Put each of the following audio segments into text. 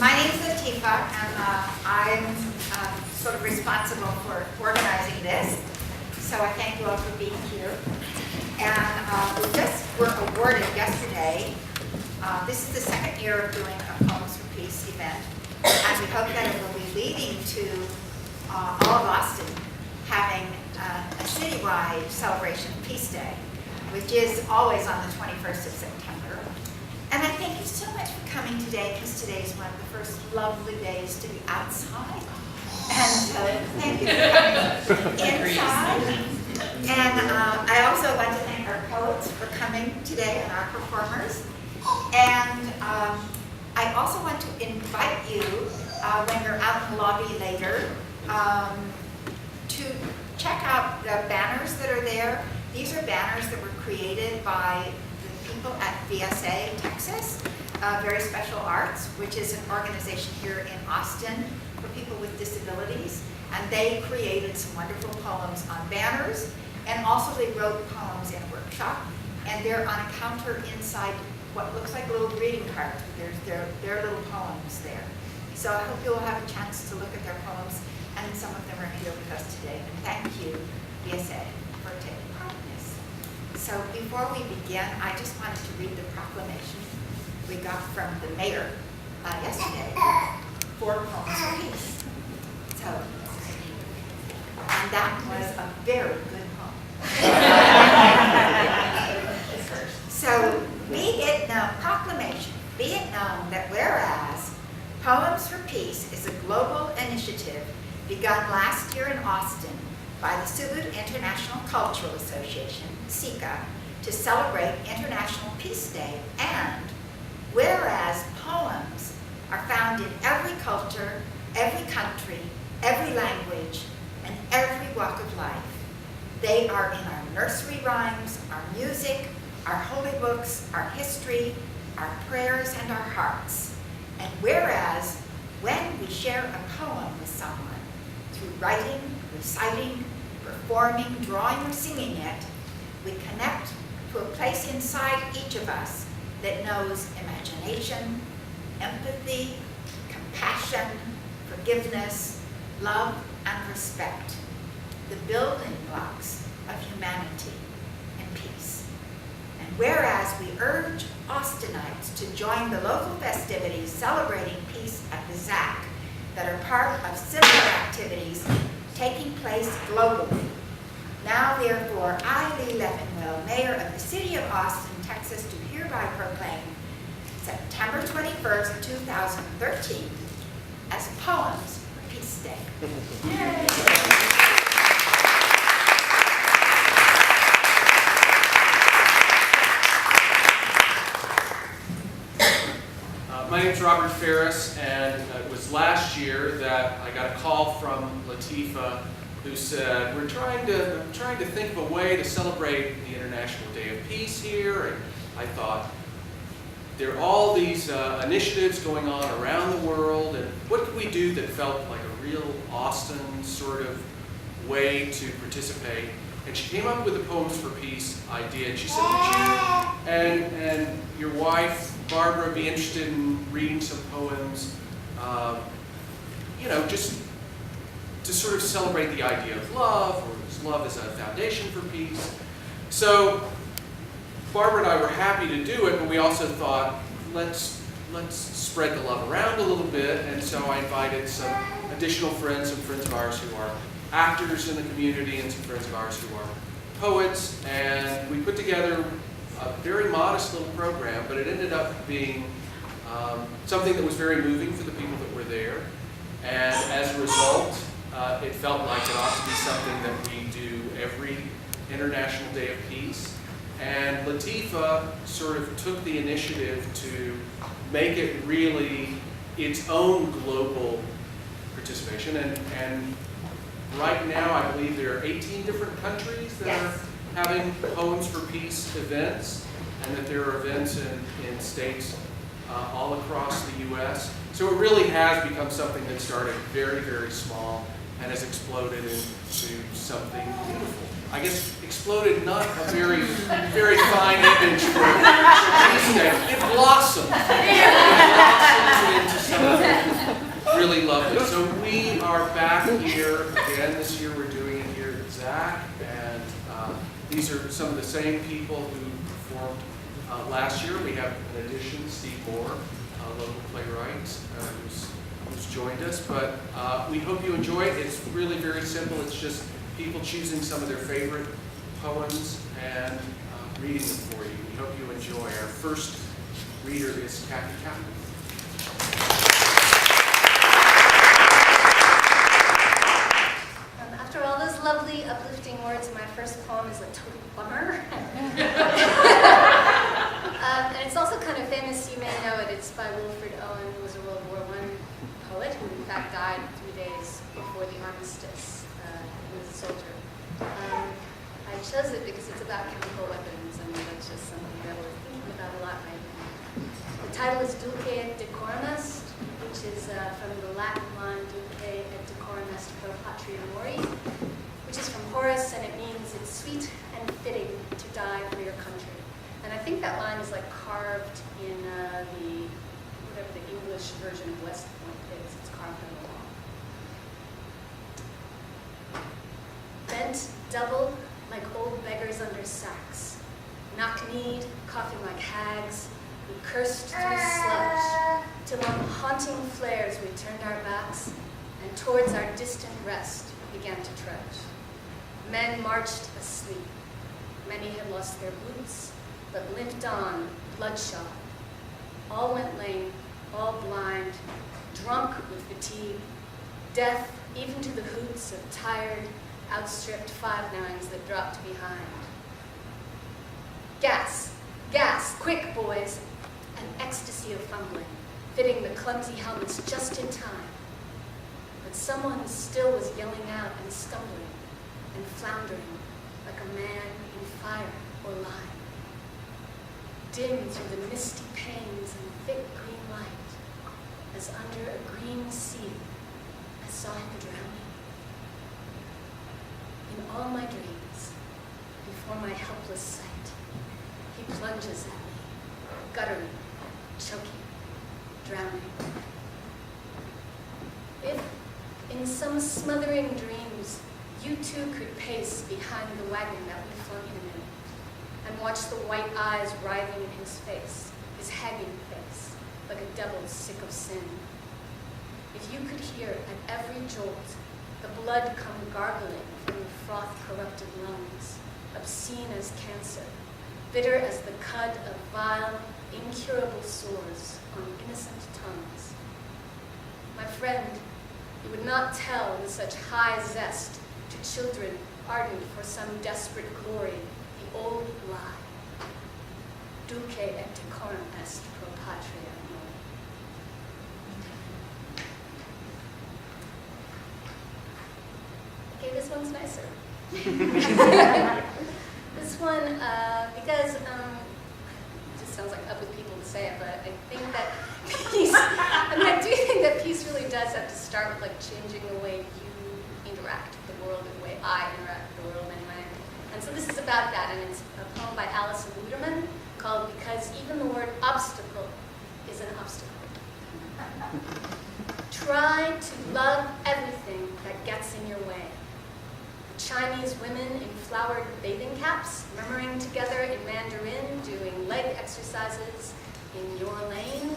My name is Latifa, and I'm sort of responsible for organizing this. So I thank you all for being here. And we just were awarded yesterday. This is the second year of doing a Poems for Peace event, and we hope that it will be leading to all of Austin having a citywide celebration of Peace Day, which is always on the 21st of September. And I thank you so much for coming today, because today is one of the first lovely days to be outside. And thank you for coming inside. And I also want to thank our poets for coming today and our performers. And I also want to invite you, when you're out in the lobby later, to check out the banners that are there. These are banners that were created by the people at VSA, Texas, Very Special Arts, which is an organization here in Austin for people with disabilities. And they created some wonderful poems on banners, and also they wrote poems in a workshop. And they're on a counter inside what looks like a little greeting card. There's their little poems there. So I hope you'll have a chance to look at their poems, and some of them are here with us today. And thank you, VSA, for taking part in this. So before we begin, I just wanted to read the proclamation we got from the mayor yesterday for Poems for Peace. So, and that was a very good poem. So, be it known, proclamation, be it known that whereas Poems for Peace is a global initiative begun last year in Austin by the Sulut International Cultural Association, SICA, to celebrate International Peace Day, and whereas poems are found in every culture, every country, every language, and every walk of life. They are in our nursery rhymes, our music, our holy books, our history, our prayers, and our hearts. And whereas when we share a poem with someone, through writing, reciting, performing, drawing, or singing it, we connect to a place inside each of us that knows imagination, empathy, compassion, forgiveness, love, and respect, the building blocks of humanity and peace. And whereas we urge Austinites to join the local festivities celebrating peace at the ZAC that are part of similar activities taking place globally. Now, therefore, I, Lee Leffenwell, Mayor of the City of Austin, Texas, do hereby proclaim September 21st, 2013 as Poems for Peace Day. My name's Robert Ferris, and it was last year that I got a call from Latifa, who said, we're trying to think of a way to celebrate the International Day of Peace here. And I thought, there are all these initiatives going on around the world, and what could we do that felt like a real Austin sort of way to participate? And she came up with the Poems for Peace idea, and she said, would you and your wife, Barbara, be interested in reading some poems, just to sort of celebrate the idea of love, or love as a foundation for peace. So Barbara and I were happy to do it, but we also thought, let's spread the love around a little bit, and so I invited some additional friends, some friends of ours who are actors in the community, and some friends of ours who are poets, and we put together a very modest little program, but it ended up being something that was very moving for the people that were there. And as a result, it felt like it ought to be something that we do every International Day of Peace. And Latifa sort of took the initiative to make it really its own global participation. And right now, I believe there are 18 different countries that are having Poems for Peace events, and that there are events in states all across the U.S. So it really has become something that started very, very small and has exploded into something beautiful. I guess exploded, not a very, very fine image for Peace Day. It blossomed. It blossomed turns it into something really lovely. So we are back here again. This year we're doing it here at ZAC, and these are some of the same people who performed last year. We have an addition, Steve Moore, local playwright, who's joined us. But we hope you enjoy it. It's really very simple. It's just people choosing some of their favorite poems and reading them for you. We hope you enjoy. Our first reader is Kathy Kaplan. After all those lovely, uplifting words, my first poem is a total bummer. And it's also kind of famous, you may know it. It's by Wilfred Owen, who was a World War I poet, who in fact died 3 days before the armistice. He was a soldier. I chose it because it's about chemical weapons, and that's just something that we're thinking about a lot right now. The title is Dulce et decorum est, which is from the Latin line Dulce et decorum est pro patria mori, which is from Horace, and it means it's sweet and fitting to die for your country. And I think that line is like carved in whatever the English version of West Point is. It's carved on the wall. Bent double like old beggars under sacks, knock-kneed, coughing like hags, we cursed through sludge, till on haunting flares we turned our backs, and towards our distant rest began to trudge. Men marched asleep. Many had lost their boots, but limped on, bloodshot. All went lame, all blind, drunk with fatigue, deaf even to the hoots of tired, outstripped 5-9s that dropped behind. Gas, gas, quick boys, an ecstasy of fumbling, fitting the clumsy helmets just in time. But someone still was yelling out and stumbling and floundering like a man in fire or lime. Dim through the misty panes and thick green light, as under a green sea, I saw him drowning. In all my dreams, before my helpless sight, he plunges at me, guttering, choking, drowning. If, in some smothering dreams, you too could pace behind the wagon that we flung him in, and watch the white eyes writhing in his face, his haggard face, like a devil sick of sin. If you could hear at every jolt the blood come gargling from the froth-corrupted lungs, obscene as cancer, bitter as the cud of vile, incurable sores on innocent tongues. My friend, you would not tell in such high zest to children ardent for some desperate glory the old lie. Dulce et decorum est pro patria mori. Okay, this one's nicer. This one, because it just sounds like ugly people to say it, but I think that peace, I do think that peace really does have to start with like changing the way you interact with the world, and the way I interact with the world anyway. And so this is about that, and it's a poem by Alison Luderman called Because Even the Word Obstacle is an Obstacle. Try to love everything that gets in your way. Chinese women in flowered bathing caps, murmuring together in Mandarin, doing leg exercises in your lane,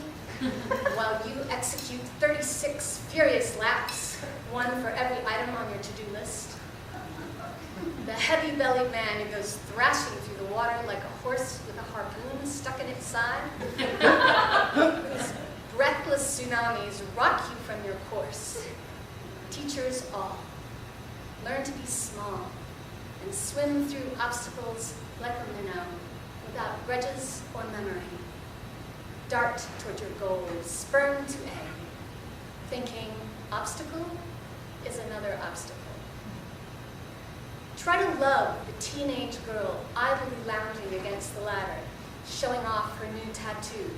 while you execute 36 furious laps, one for every item on your to-do list. The heavy-bellied man who goes thrashing through the water like a horse with a harpoon stuck in its side, whose breathless tsunamis rock you from your course. Teachers all. Learn to be small and swim through obstacles like a minnow without grudges or memory. Dart toward your goal, sperm to egg, thinking obstacle is another obstacle. Try to love the teenage girl idly lounging against the ladder, showing off her new tattoo.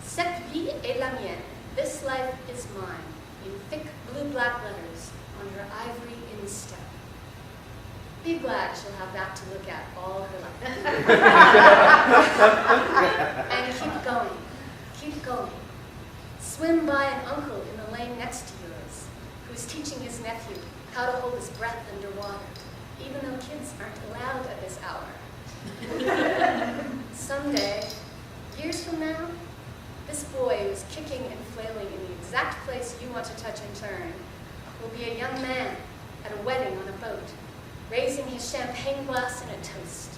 Cette vie est la mienne. This life is mine, in thick blue-black letters on her ivory instep. Be glad she'll have that to look at all her life. And keep going. Swim by an uncle in the lane next to yours who's teaching his nephew how to hold his breath underwater, even though kids aren't allowed at this hour. Someday, years from now, this boy who's kicking and flailing in the exact place you want to touch and turn will be a young man at a wedding on a boat, raising his champagne glass in a toast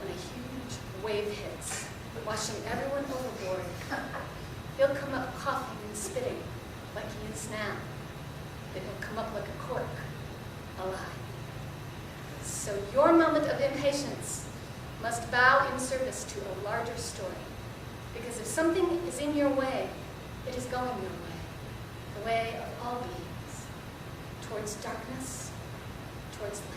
when a huge wave hits, washing everyone overboard. He'll come up coughing and spitting like he is now. Then he'll come up like a cork, alive. So your moment of impatience must bow in service to a larger story. Because if something is in your way, it is going your way, the way of all beings, towards darkness, towards light.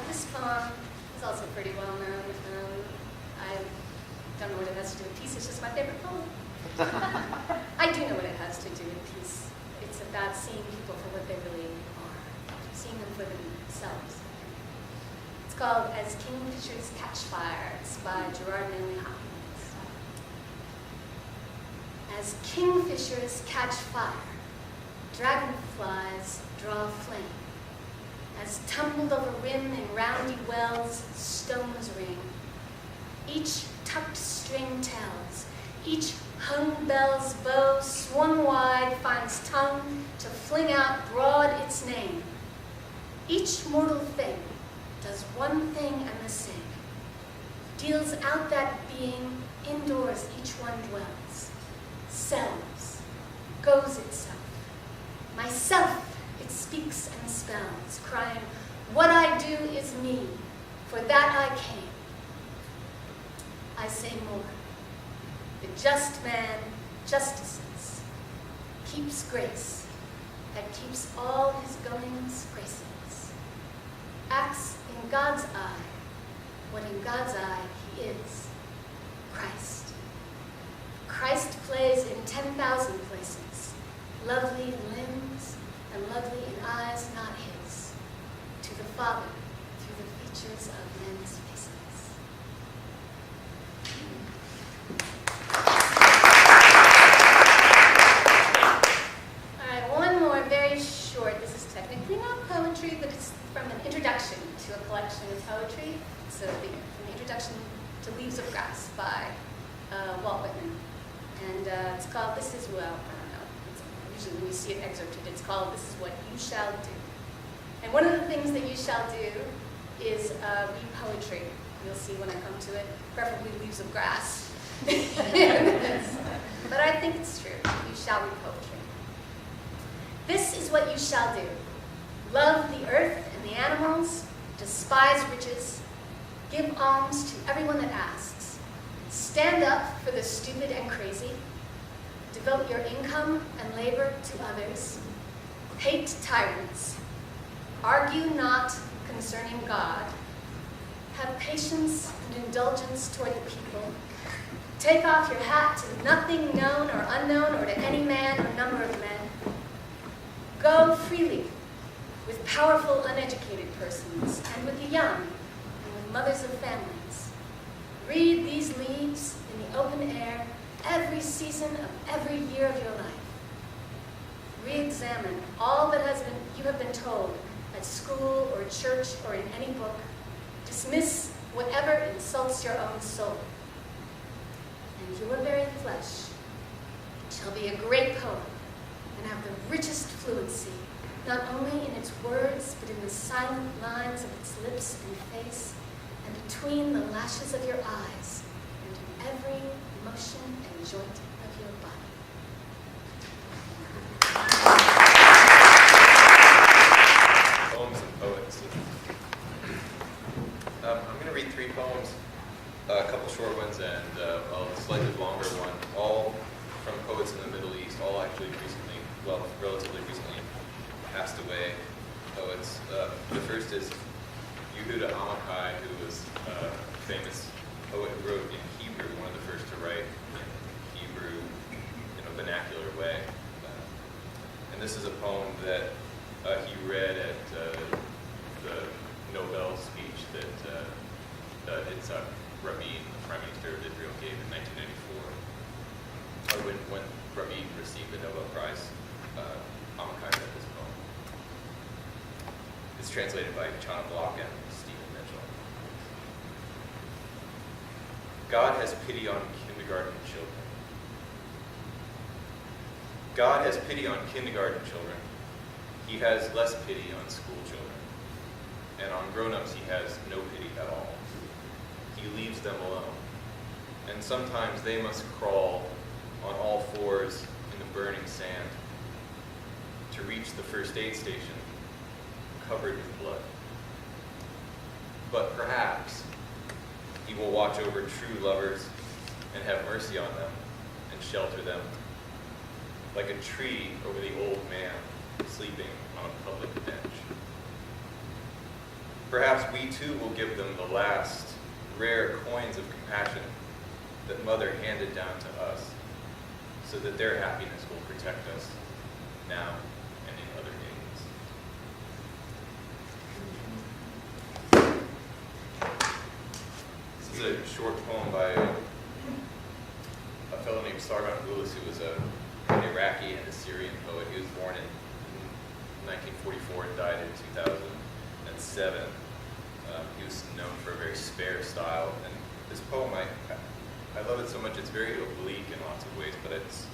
This poem is also pretty well known. I don't know what it has to do with peace, it's just my favorite poem. I do know what it has to do with peace. It's about seeing people for what they really are, seeing them for themselves. It's called As Kingfishers Catch Fire. It's by Gerard Manley Hopkins. As kingfishers catch fire, dragonflies draw flame. As tumbled over rim in roundy wells, stones ring. Each tucked string tells, each hung bell's bow swung wide finds tongue to fling out broad its name. Each mortal thing does one thing and the same, deals out that being indoors each one dwells, selves, goes itself. Myself it speaks and spells, crying, what I do is me, for that I came. I say more. The just man justices, keeps grace, that keeps all his goings graces, acts in God's eye what in God's eye he is, Christ. Christ plays in 10,000 places, lovely in limbs and lovely in eyes not his, to the Father through the features of men's faces. Technically not poetry, but it's from an introduction to a collection of poetry. So from the introduction to Leaves of Grass by Walt Whitman. And it's called This Is, well, I don't know. Usually when we see it excerpted, it's called This Is What You Shall Do. And one of the things that you shall do is read poetry. You'll see when I come to it, preferably Leaves of Grass. But I think it's true. You shall read poetry. This is what you shall do. Love the earth and the animals, despise riches, give alms to everyone that asks, stand up for the stupid and crazy, devote your income and labor to others, hate tyrants, argue not concerning God, have patience and indulgence toward the people, take off your hat to nothing known or unknown or to any man or number of men, go freely with powerful, uneducated persons, and with the young, and with mothers of families. Read these leaves in the open air every season of every year of your life. Re-examine all that you have been told at school or church or in any book. Dismiss whatever insults your own soul. And your very flesh shall be a great poem and have the richest fluency, not only in its words, but in the silent lines of its lips and face, and between the lashes of your eyes, and in every motion and joint of your body. Poems and poets. I'm going to read 3 poems, a couple short ones and a slightly longer one, all from poets in the Middle East, all actually recently, well, relatively recently passed away poets. The first is Yehuda Amichai, who was a famous poet who wrote in Hebrew, one of the first to write in Hebrew in a vernacular way. And this is a poem that he read at the Nobel speech that Yitzhak Rabin, the Prime Minister of Israel, gave in 1994. Or when Rabin received the Nobel Prize, Amichai read this poem. It's translated by Chana Block and Stephen Mitchell. God has pity on kindergarten children. God has pity on kindergarten children. He has less pity on school children. And on grown-ups, he has no pity at all. He leaves them alone. And sometimes they must crawl on all fours in the burning sand to reach the first aid station covered with blood. But perhaps he will watch over true lovers and have mercy on them and shelter them, like a tree over the old man sleeping on a public bench. Perhaps we too will give them the last rare coins of compassion that Mother handed down to us, so that their happiness will protect us now and in other days. This is a short poem by a fellow named Sargon Gulis, who was an Iraqi and Assyrian poet. He was born in 1944 and died in 2007. He was known for a very spare style, and this poem, I love it so much. It's very oblique in lots of ways, but it's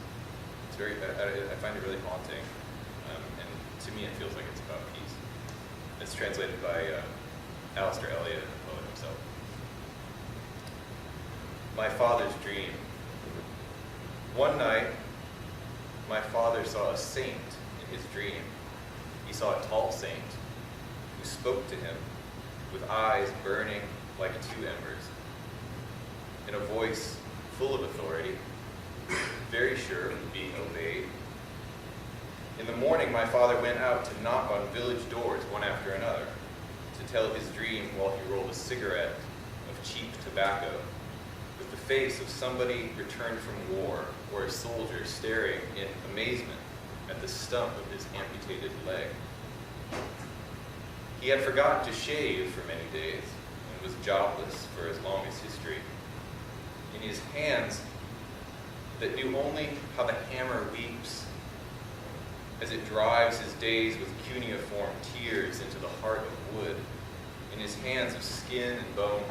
very, I find it really haunting, and to me it feels like it's about peace. It's translated by Alistair Elliott, the poet himself. My father's dream. One night, my father saw a saint in his dream. He saw a tall saint who spoke to him with eyes burning like 2 embers, in a voice full of authority, very sure of being obeyed. In the morning, my father went out to knock on village doors one after another, to tell his dream while he rolled a cigarette of cheap tobacco, with the face of somebody returned from war, or a soldier staring in amazement at the stump of his amputated leg. He had forgotten to shave for many days, and was jobless for as long as history. In his hands that knew only how the hammer weeps, as it drives his days with cuneiform tears into the heart of wood, in his hands of skin and bone,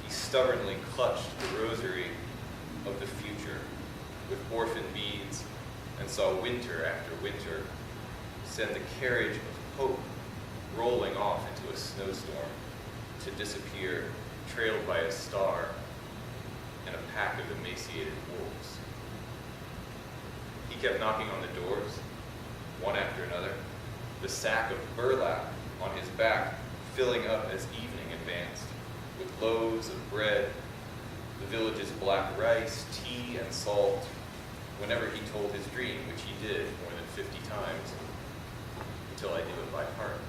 he stubbornly clutched the rosary of the future with orphan beads, and saw winter after winter send the carriage of hope rolling off into a snowstorm to disappear, trailed by a star and a pack of emaciated wolves. He kept knocking on the doors, one after another, the sack of burlap on his back filling up as evening advanced, with loaves of bread, the village's black rice, tea, and salt, whenever he told his dream, which he did more than 50 times, until I knew it by heart.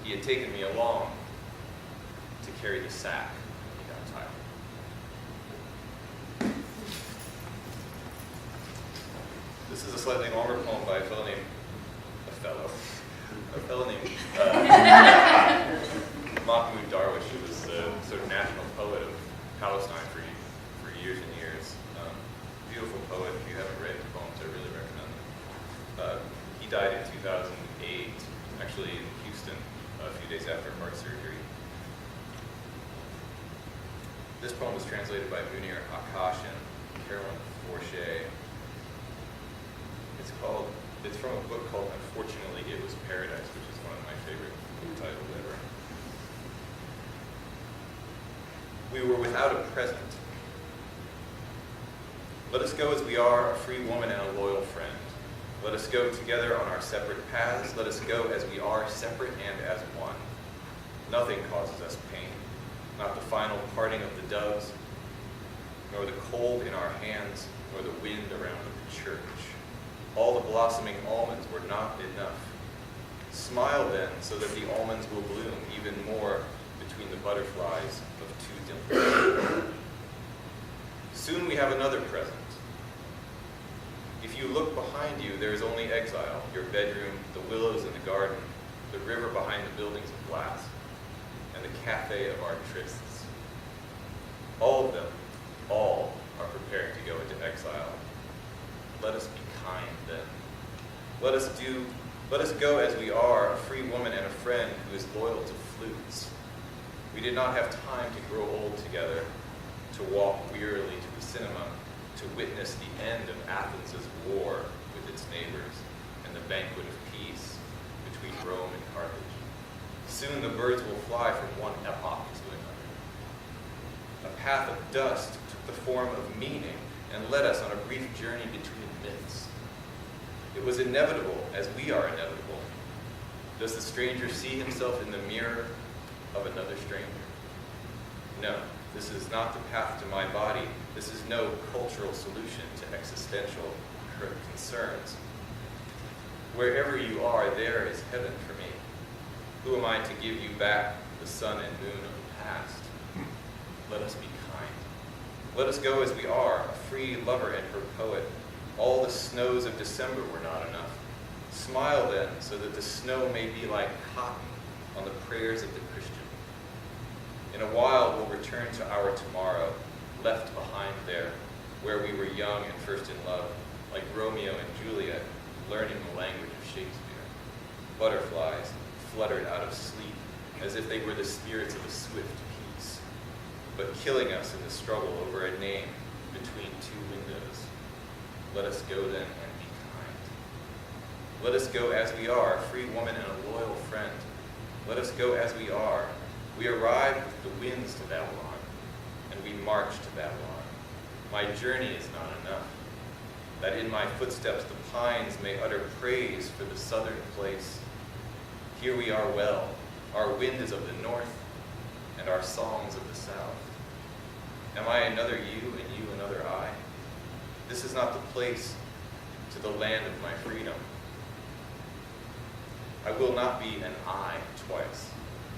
He had taken me along to carry the sack when he got tired. This is a slightly longer poem by a fellow named Mahmoud Darwish, who was the sort of national poet of Palestine for years and years. Beautiful poet. If you haven't read his poems, I really recommend them. He died in 2008, actually in Houston, a few days after heart surgery. This poem was translated by Munir Akash and Carolyn Forche. It's from a book called Unfortunately It Was Paradise, which is one of my favorite book titles ever. We were without a present. Let us go as we are, a free woman and a loyal friend. Let us go together on our separate paths. Let us go as we are, separate and as one. Nothing causes us pain, not the final parting of the doves, nor the cold in our hands, nor the wind around the church. All the blossoming almonds were not enough. Smile then, so that the almonds will bloom even more between the butterflies of 2 dimples. Soon we have another present. If you look behind you, there is only exile, your bedroom, the willows in the garden, the river behind the buildings of glass. and the cafe of our trysts. All of them, all are preparing to go into exile. Let us be kind then. Let us go as we are, a free woman and a friend who is loyal to flutes. We did not have time to grow old together, to walk wearily to the cinema, to witness the end of Athens' war with its neighbors and the banquet of peace between Rome and Carthage. Soon the birds will fly from one epoch to another. A path of dust took the form of meaning and led us on a brief journey between myths. It was inevitable, as we are inevitable. Does the stranger see himself in the mirror of another stranger? No, this is not the path to my body. This is no cultural solution to existential concerns. Wherever you are, there is heaven for me. Who am I to give you back the sun and moon of the past? Let us be kind. Let us go as we are, a free lover and her poet. All the snows of December were not enough. Smile then, so that the snow may be like cotton on the prayers of the Christian. In a while we'll return to our tomorrow, left behind there, where we were young and first in love, like Romeo and Juliet, learning the language of Shakespeare. Butterflies fluttered out of sleep, as if they were the spirits of a swift peace, but killing us in the struggle over a name between two windows. Let us go then and be kind. Let us go as we are, a free woman and a loyal friend. Let us go as we are. We arrived with the winds to Babylon, and we march to Babylon. My journey is not enough, that in my footsteps the pines may utter praise for the southern place. Here we are well, our wind is of the north, and our songs of the south. Am I another you, and you another I? This is not the place to the land of my freedom. I will not be an I twice.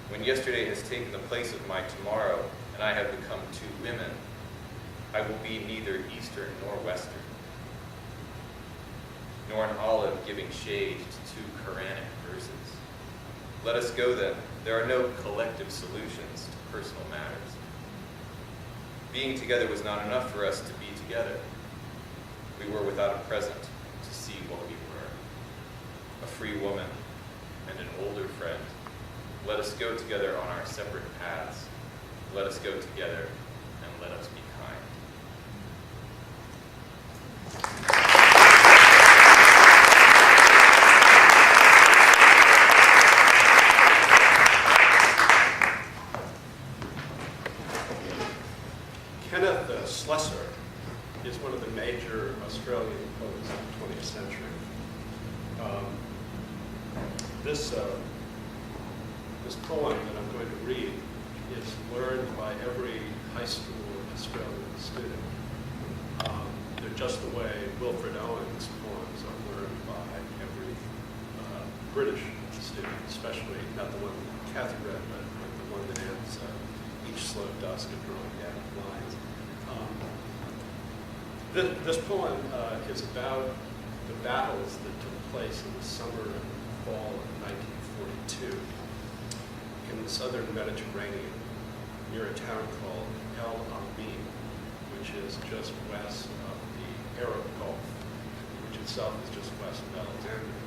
When yesterday has taken the place of my tomorrow, and I have become two women, I will be neither Eastern nor Western, nor an olive giving shade to two Quranic verses. Let us go then. There are no collective solutions to personal matters. Being together was not enough for us to be together. We were without a present to see what we were. A free woman and an older friend. Let us go together on our separate paths. Let us go together and let us be kind. Kenneth Slessor is one of the major Australian poets of the 20th century. This poem that I'm going to read is learned by every high school Australian student. They're just the way Wilfred Owen's poems are learned by every British student, especially not the one Kathy read, but the one that ends each slow dusk of drawing down lines. This poem is about the battles that took place in the summer and fall of 1942 in the southern Mediterranean near a town called El Alamein, which is just west of the Arab Gulf, which itself is just west of Alexandria.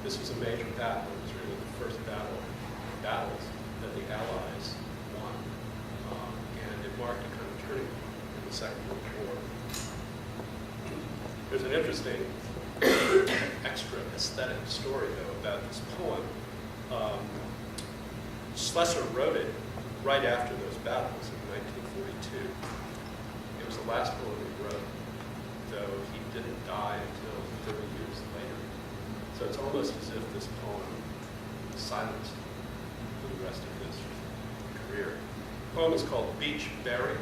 This was a major battle. It was really the first battles that the Allies won, and it marked a kind of turning point in the Second World War. There's an interesting extra aesthetic story, though, about this poem. Slessor wrote it right after those battles in 1942. It was the last poem he wrote, though he didn't die until 30 years later. So it's almost as if this poem was silenced for the rest of his career. The poem is called Beach Berry,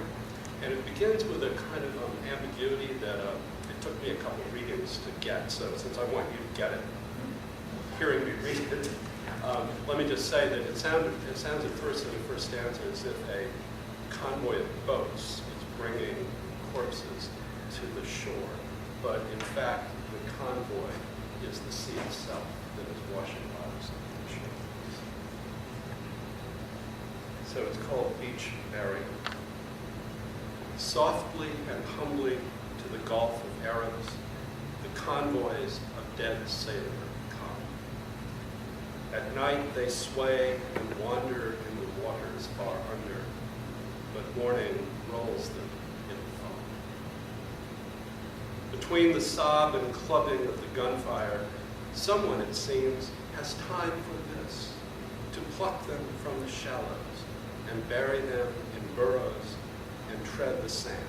and it begins with a kind of ambiguity that it took me a couple of readings to get. So since I want you to get it, hearing me read it, let me just say that it sounds at first in the first stanza as if a convoy of boats is bringing corpses to the shore. But in fact, the convoy is the sea itself that is washing bodies on the shore. So it's called beach burial. Softly and humbly to the Gulf of Arabs, the convoys of dead sailors come. At night they sway and wander in the waters far under, but morning rolls them in foam. Between the sob and clubbing of the gunfire, someone, it seems, has time for this, to pluck them from the shallows and bury them in burrows and tread the sand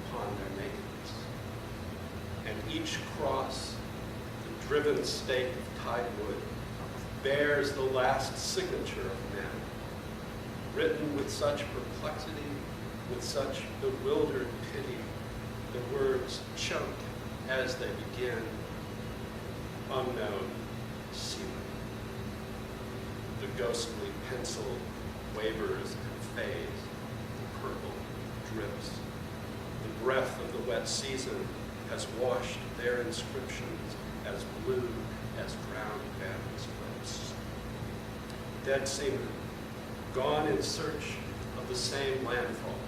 upon their nakedness. And each cross, the driven stake of tied wood, bears the last signature of men, written with such perplexity, with such bewildered pity, the words choke as they begin, unknown seaman. The ghostly pencil wavers and fades, the purple drips. The breath of the wet season has washed their inscriptions as blue as drowned men's lips. Dead seamen, gone in search of the same landfall,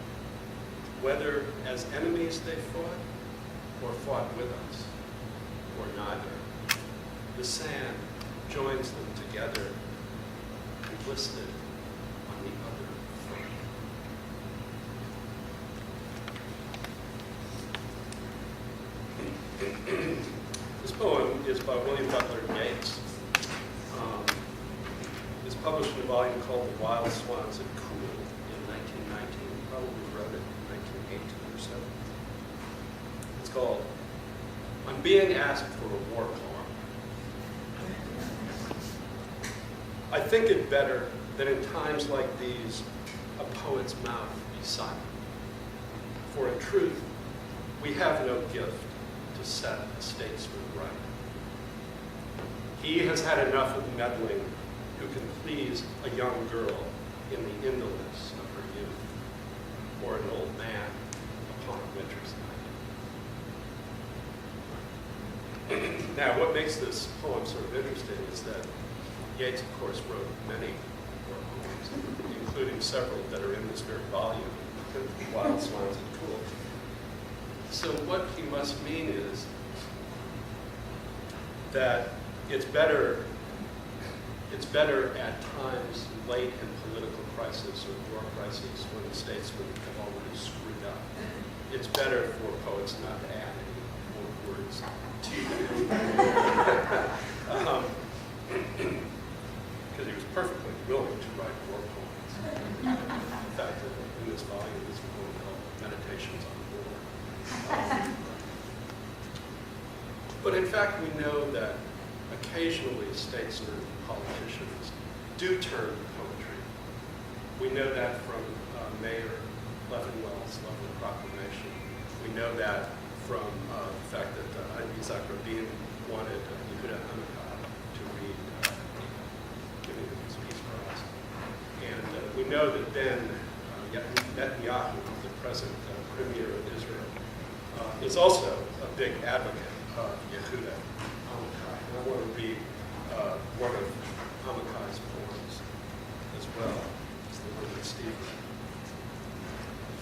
whether as enemies they fought, or fought with us, or neither. The sand joins them together, enlisted on the other front. This poem is by William Butler Yeats. It's published in a volume called The Wild Swans at Cool in 1919. He probably wrote it in 1918 or so. It's called I'm Being Asked for a War Poem. I think it better that in times like these, a poet's mouth be silent. For in truth, we have no gift to set a statesman right. He has had enough of meddling who can please a young girl in the indolence of her youth, or an old man upon a winter's night. Now, what makes this poem sort of interesting is that Yeats, of course, wrote many war poems, including several that are in this very volume, Wild Swans and Cool. So what he must mean is that it's better at times late in political crisis or war crisis when the statesmen have already screwed up. It's better for poets not to add any more words to that. Because he was perfectly willing to write war poems. In fact, in this volume, there's a poem called Meditations on War. But in fact, we know that occasionally statesmen and politicians do turn to poetry. We know that from Mayor Leavenwell's lovely proclamation. We know that from the fact that Isaac Rabin wanted Yehuda Amichai to read giving him his Peace Prize. And we know that then Netanyahu, the present premier of Israel, is also a big advocate of Yehuda Amichai. And I want to read one of Amichai's poems as well. It's the one that Steve read.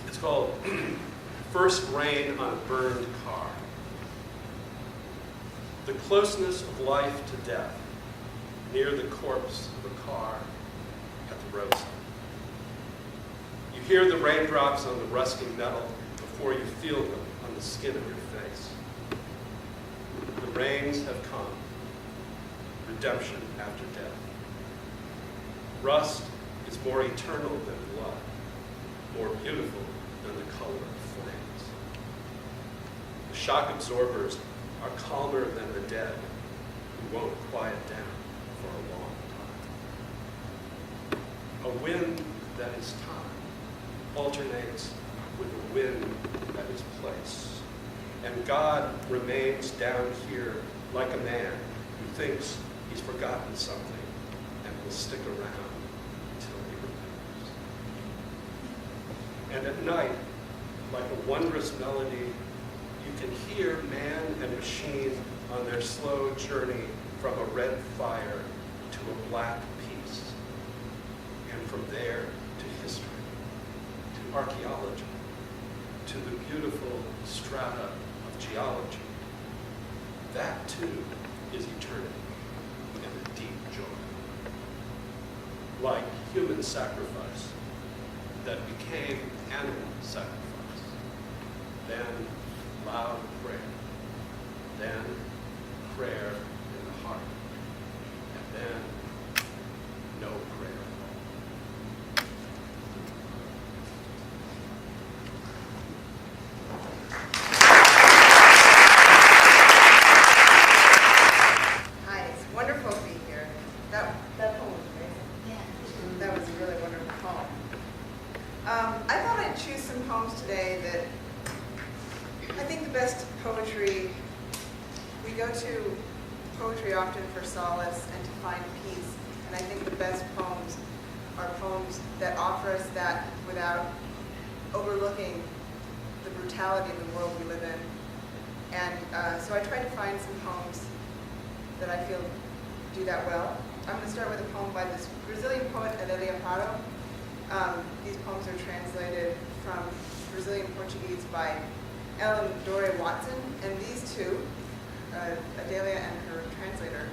It's called First Rain on a Burned Car. The closeness of life to death near the corpse of a car at the roadside. You hear the raindrops on the rusty metal before you feel them on the skin of your face. The rains have come. Redemption after death. Rust is more eternal than blood, more beautiful than the color of flames. The shock absorbers are calmer than the dead who won't quiet down for a long time. A wind that is time alternates with a wind that is place. And God remains down here like a man who thinks he's forgotten something and will stick around until he remembers. And at night, like a wondrous melody, you can hear man and machine on their slow journey from a red fire to a black peace, and from there to history, to archaeology, to the beautiful strata of geology. That too is eternity and a deep joy. Like human sacrifice that became animal sacrifice, then loud prayer, then prayer in the heart, and then no prayer at all. Hi, it's wonderful to be here. That poem was amazing. That was a really wonderful poem. I thought I'd choose some poems today that I think the best poetry, we go to poetry often for solace and to find peace, and I think the best poems are poems that offer us that without overlooking the brutality of the world we live in. And so I tried to find some poems that I feel do that well. I'm going to start with a poem by this Brazilian poet, Adélia Prado. These poems are translated from Brazilian Portuguese by Ellen Dore Watson, and these two, Adélia and her translator,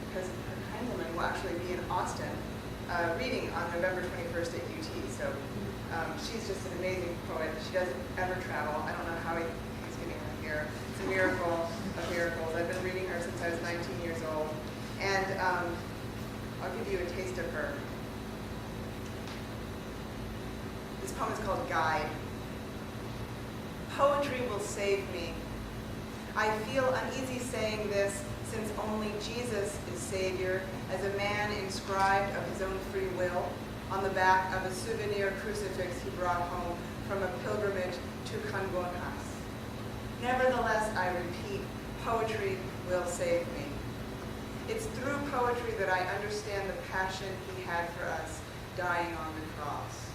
because her kind woman will actually be in Austin reading on November 21st at UT. So she's just an amazing poet. She doesn't ever travel. I don't know how he's getting her here. It's a miracle of miracles. I've been reading her since I was 19 years old. And I'll give you a taste of her. This poem is called Guide. Poetry will save me. I feel uneasy saying this, since only Jesus is Savior, as a man inscribed of his own free will on the back of a souvenir crucifix he brought home from a pilgrimage to Congonhas. Nevertheless, I repeat, poetry will save me. It's through poetry that I understand the passion he had for us, dying on the cross.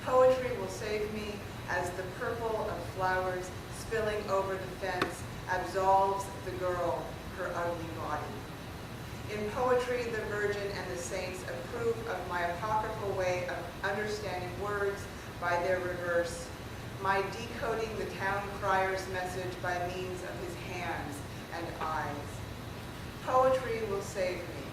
Poetry will save me as the purple of flowers spilling over the fence absolves the girl her ugly body. In poetry, the Virgin and the saints approve of my apocryphal way of understanding words by their reverse, my decoding the town crier's message by means of his hands and eyes. Poetry will save me.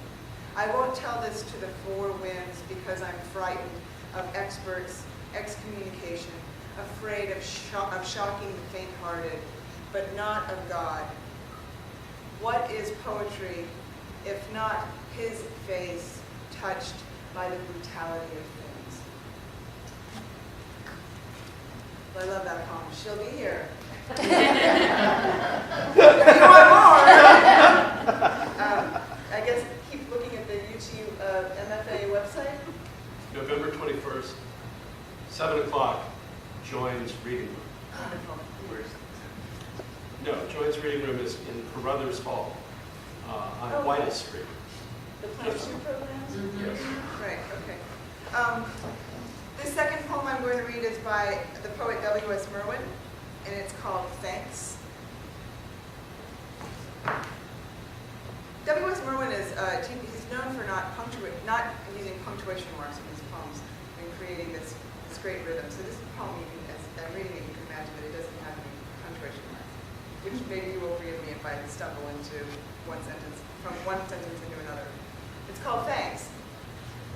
I won't tell this to the four winds because I'm frightened of experts, excommunication, afraid of shocking the faint-hearted, but not of God. What is poetry if not his face touched by the brutality of things? Well, I love that poem. She'll be here. If you want more, I guess keep looking at the UT MFA website. November 21st, 7 o'clock, Joins Reading Room. Wonderful. No, Joins Reading Room is in Carruthers Hall on White Street. The plantation programs? Yes. Right, okay. This second poem I'm going to read is by the poet W.S. Merwin, and it's called Thanks. W.S. Merwin is, he's known for not using punctuation marks in his poems and creating this great rhythm. So this poem, as I'm reading it, you can imagine that it doesn't have any punctuation marks, which maybe you will forgive me if I stumble into from one sentence into another. It's called Thanks.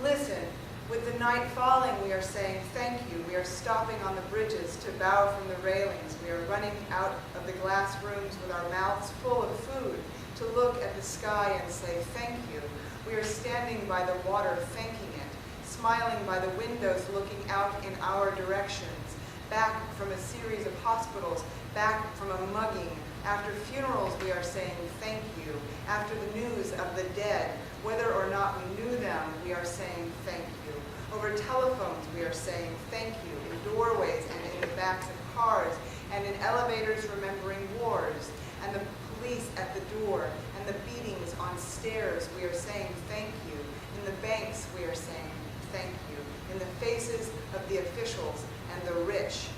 Listen, with the night falling, we are saying thank you. We are stopping on the bridges to bow from the railings. We are running out of the glass rooms with our mouths full of food to look at the sky and say thank you. We are standing by the water thanking it, smiling by the windows looking out in our directions, back from a series of hospitals, back from a mugging. After funerals, we are saying thank you. After the news of the dead, whether or not we knew them, we are saying thank you. Over telephones, we are saying thank you. In doorways and in the backs of cars, and in elevators remembering wars, and the police at the door, and the beatings on stairs, we are saying thank you. In the banks, we are saying thank you. In the faces of the officials and the rich,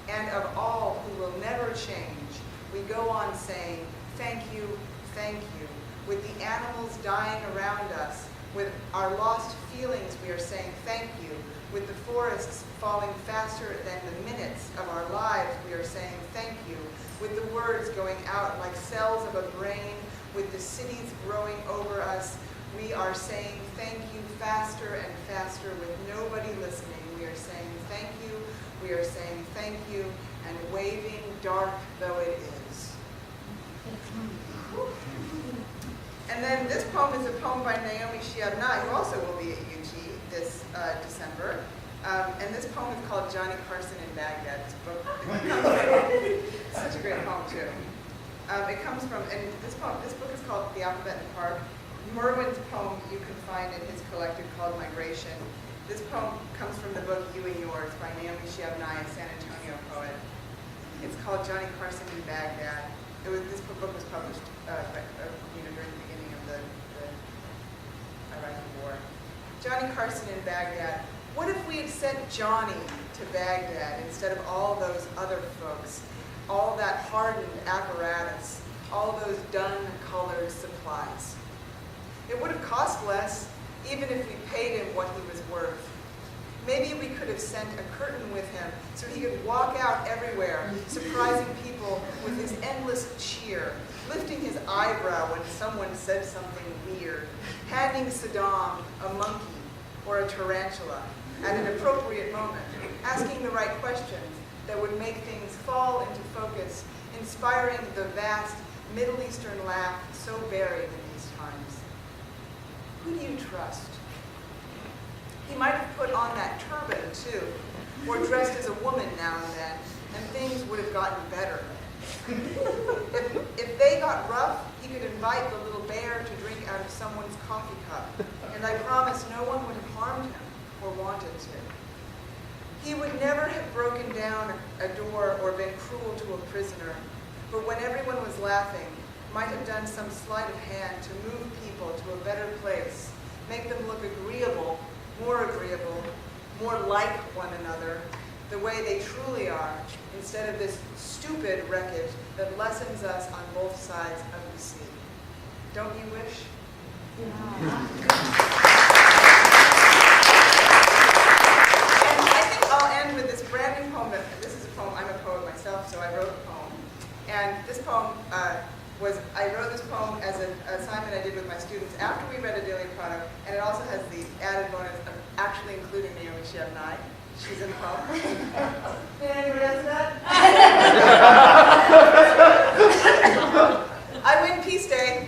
and of all who will never change, we go on saying thank you, thank you. With the animals dying around us, With our lost feelings, we are saying thank you. With the forests falling faster than the minutes of our lives, we are saying thank you. With the words going out like cells of a brain, with the cities growing over us, we are saying thank you faster and faster with nobody listening. We are saying thank you, we are saying thank you, and waving dark though it is. And then this poem is a poem by Naomi Shihab-Nye, who also will be at UT this December. And this poem is called Johnny Carson in Baghdad. It's such a great poem, too. It comes from, and this book is called The Alphabet in the Park. Merwin's poem you can find in his collected called Migration. This poem comes from the book You and Yours by Naomi Shihab-Nye, a San Antonio poet. It's called Johnny Carson in Baghdad. This book was published during the beginning of the Iraqi war. Johnny Carson in Baghdad. What if we had sent Johnny to Baghdad instead of all those other folks, all that hardened apparatus, all those dun-colored supplies? It would have cost less, even if we paid him what he was worth. Maybe we could have sent a curtain with him so he could walk out everywhere, surprising people with his endless cheer, lifting his eyebrow when someone said something weird, handing Saddam a monkey or a tarantula at an appropriate moment, asking the right questions that would make things fall into focus, inspiring the vast Middle Eastern laugh so buried in these times. Who do you trust? He might have put on that turban, too, or dressed as a woman now and then, and things would have gotten better. If they got rough, he could invite the little bear to drink out of someone's coffee cup, and I promise no one would have harmed him or wanted to. He would never have broken down a door or been cruel to a prisoner, but when everyone was laughing, might have done some sleight of hand to move people to a better place, make them look agreeable, more like one another, the way they truly are, instead of this stupid wreckage that lessens us on both sides of the sea. Don't you wish? And I think I'll end with this brand new poem. This is a poem, I'm a poet myself, so I wrote a poem. And this poem I wrote this poem as an assignment I did with my students after we read Adelia Prado, and it also has the added bonus of actually including Naomi Shihab-Nye. She's in the poem. Did anyone else that? I win Peace Day.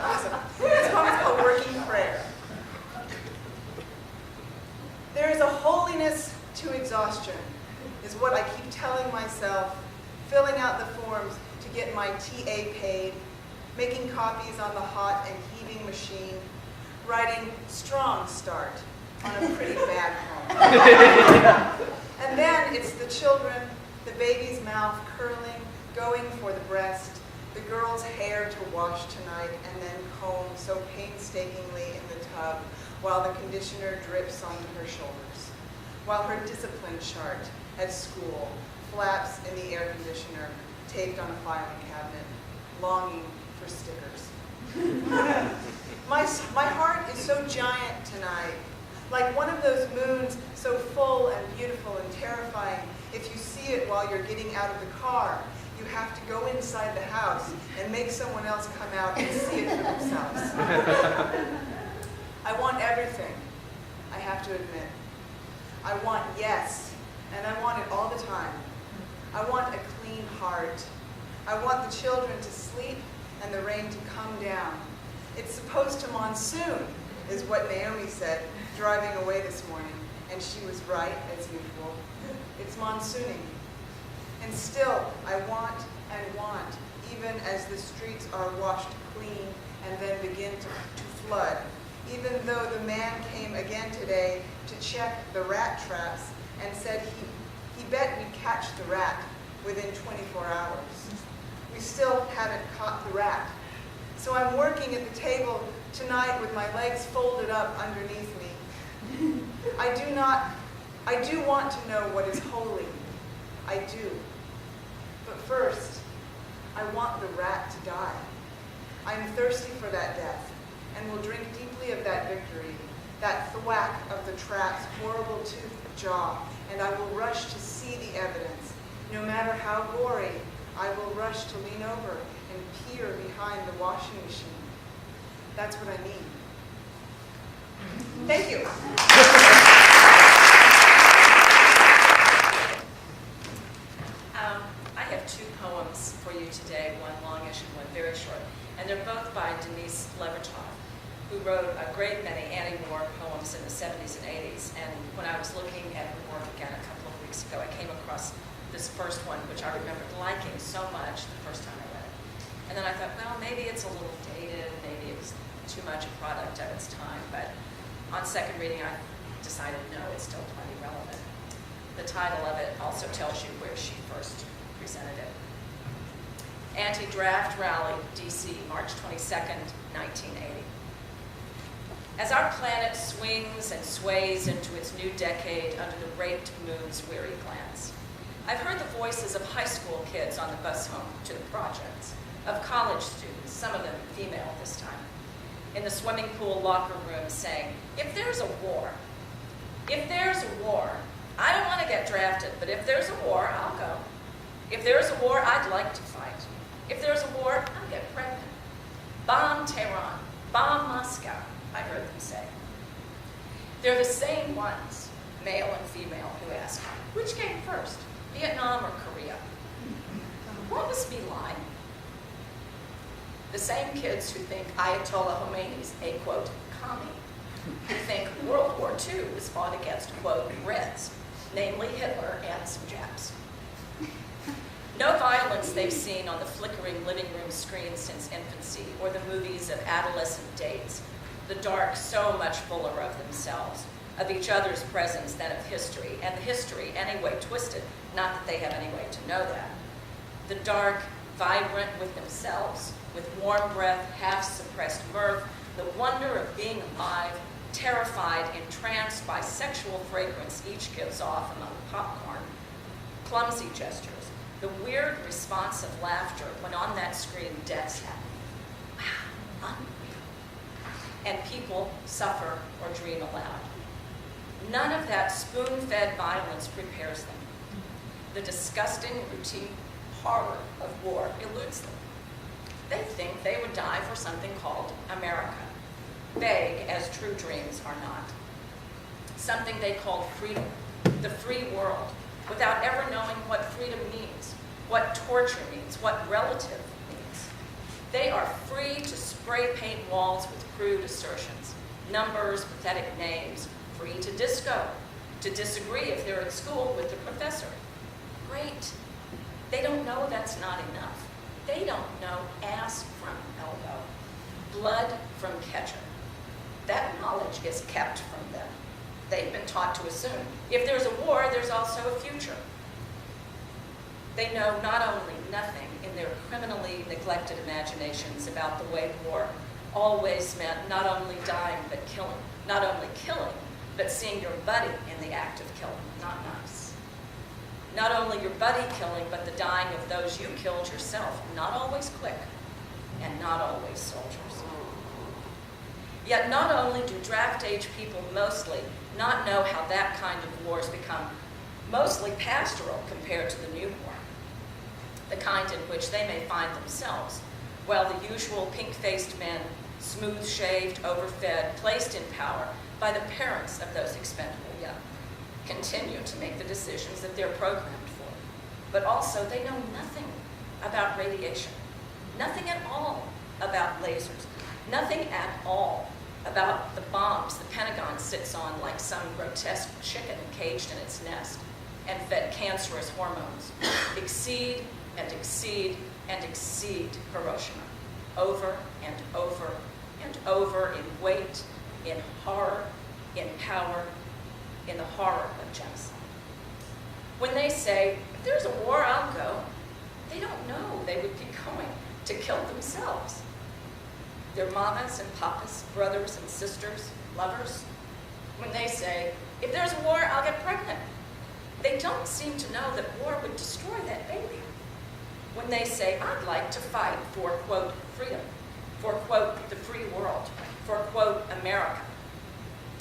Awesome. This poem is called Working Prayer. There is a holiness to exhaustion, is what I keep telling myself, filling out the forms to get my TA paid, making copies on the hot and heaving machine, writing strong start on a pretty bad poem. And then it's the children, the baby's mouth curling, going for the breast, the girl's hair to wash tonight and then comb so painstakingly in the tub while the conditioner drips onto her shoulders, while her discipline chart at school flaps in the air conditioner, taped on a filing cabinet, longing for stickers. My heart is so giant tonight, like one of those moons so full and beautiful and terrifying. If you see it while you're getting out of the car, you have to go inside the house and make someone else come out and see it for themselves. I want everything, I have to admit. I want yes, and I want it all the time. I want a clean heart. I want the children to sleep and the rain to come down. It's supposed to monsoon, is what Naomi said, driving away this morning. And she was right, as usual. It's monsooning. And still, I want and want, even as the streets are washed clean and then begin to flood. Even though the man came again today to check the rat traps and said he bet we'd catch the rat within 24 hours. We still haven't caught the rat. So I'm working at the table tonight with my legs folded up underneath me. I do want to know what is holy. I do. But first, I want the rat to die. I am thirsty for that death, and will drink deeply of that victory, that thwack of the trap's horrible toothed jaw, and I will rush to see the evidence. No matter how gory, I will rush to lean over and peer behind the washing machine. That's what I mean. Thank you. I have two poems for you today, one longish and one very short. And they're both by Denise Levertov, who wrote a great many anti-war poems in the 70s and 80s. And when I was looking at her work again a couple of weeks ago, I came across this first one, which I remembered liking so much the first time I read it. And then I thought, well, maybe it's a little dated, maybe it's too much a product of its time. But on second reading, I decided, no, it's still plenty relevant. The title of it also tells you where she first presented it. Anti-Draft Rally, D.C., March 22nd, 1980. As our planet swings and sways into its new decade under the raped moon's weary glance, I've heard the voices of high school kids on the bus home to the projects, of college students, some of them female this time, in the swimming pool locker room saying, if there's a war, I don't want to get drafted, but if there's a war, I'll go. If there's a war, I'd like to fight. If there's a war, I'll get pregnant. Bomb Tehran, bomb Moscow, I heard them say. They're the same ones, male and female, who ask, which came first, Vietnam or Korea? What was My Lai? The same kids who think Ayatollah Khomeini's a, quote, commie, who think World War II was fought against, quote, Reds, namely Hitler and some Japs. No violence they've seen on the flickering living room screen since infancy, or the movies of adolescent dates, the dark so much fuller of themselves, of each other's presence than of history, and the history anyway twisted, not that they have any way to know that. The dark, vibrant with themselves, with warm breath, half-suppressed mirth, the wonder of being alive, terrified, entranced by sexual fragrance each gives off among popcorn, clumsy gestures, the weird response of laughter when on that screen death's happening. Wow, unreal. And people suffer or dream aloud. None of that spoon-fed violence prepares them. The disgusting routine horror of war eludes them. They think they would die for something called America, vague as true dreams are not. Something they call freedom, the free world, without ever knowing what freedom means, what torture means, what relative means. They are free to spray paint walls with crude assertions, numbers, pathetic names, free to disco, to disagree if they're at school with the professor. Great. They don't know that's not enough. They don't know ass from elbow, blood from ketchup. That knowledge is kept from them. They've been taught to assume if there's a war, there's also a future. They know not only nothing in their criminally neglected imaginations about the way war always meant not only dying but killing, not only killing, but seeing your buddy in the act of killing, not nice. Not only your buddy killing, but the dying of those you killed yourself, not always quick, and not always soldiers. Yet not only do draft-age people mostly not know how that kind of war has become mostly pastoral compared to the new war, the kind in which they may find themselves, while the usual pink-faced men, smooth-shaved, overfed, placed in power by the parents of those expendable young, continue to make the decisions that they're programmed for. But also, they know nothing about radiation, nothing at all about lasers, nothing at all about the bombs the Pentagon sits on like some grotesque chicken caged in its nest and fed cancerous hormones, exceed and exceed and exceed Hiroshima, over and over and over in weight, in horror, in power, in the horror of genocide. When they say, if there's a war, I'll go, they don't know they would be going to kill themselves. Their mamas and papas, brothers and sisters, lovers. When they say, if there's a war, I'll get pregnant, they don't seem to know that war would destroy that baby. When they say, I'd like to fight for, quote, freedom, for, quote, the free world, for, quote, America,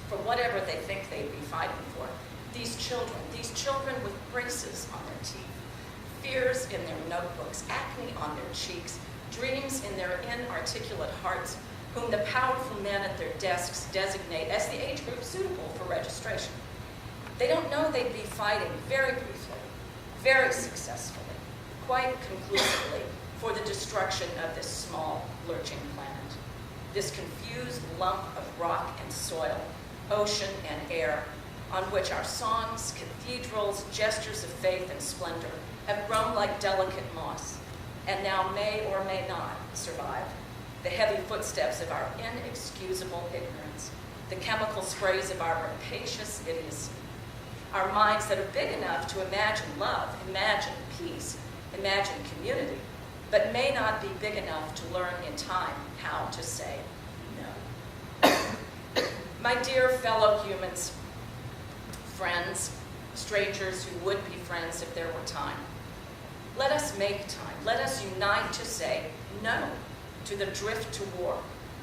for whatever they think they'd be fighting for. These children with braces on their teeth, fears in their notebooks, acne on their cheeks, dreams in their inarticulate hearts, whom the powerful men at their desks designate as the age group suitable for registration. They don't know they'd be fighting very briefly, very successfully, quite conclusively, for the destruction of this small, lurching planet, this confused lump of rock and soil, ocean and air, on which our songs, cathedrals, gestures of faith and splendor have grown like delicate moss, and now may or may not survive the heavy footsteps of our inexcusable ignorance, the chemical sprays of our rapacious idiocy, our minds that are big enough to imagine love, imagine peace, imagine community, but may not be big enough to learn in time how to say no. My dear fellow humans, friends, strangers who would be friends if there were time, let us make time. Let us unite to say no to the drift to war,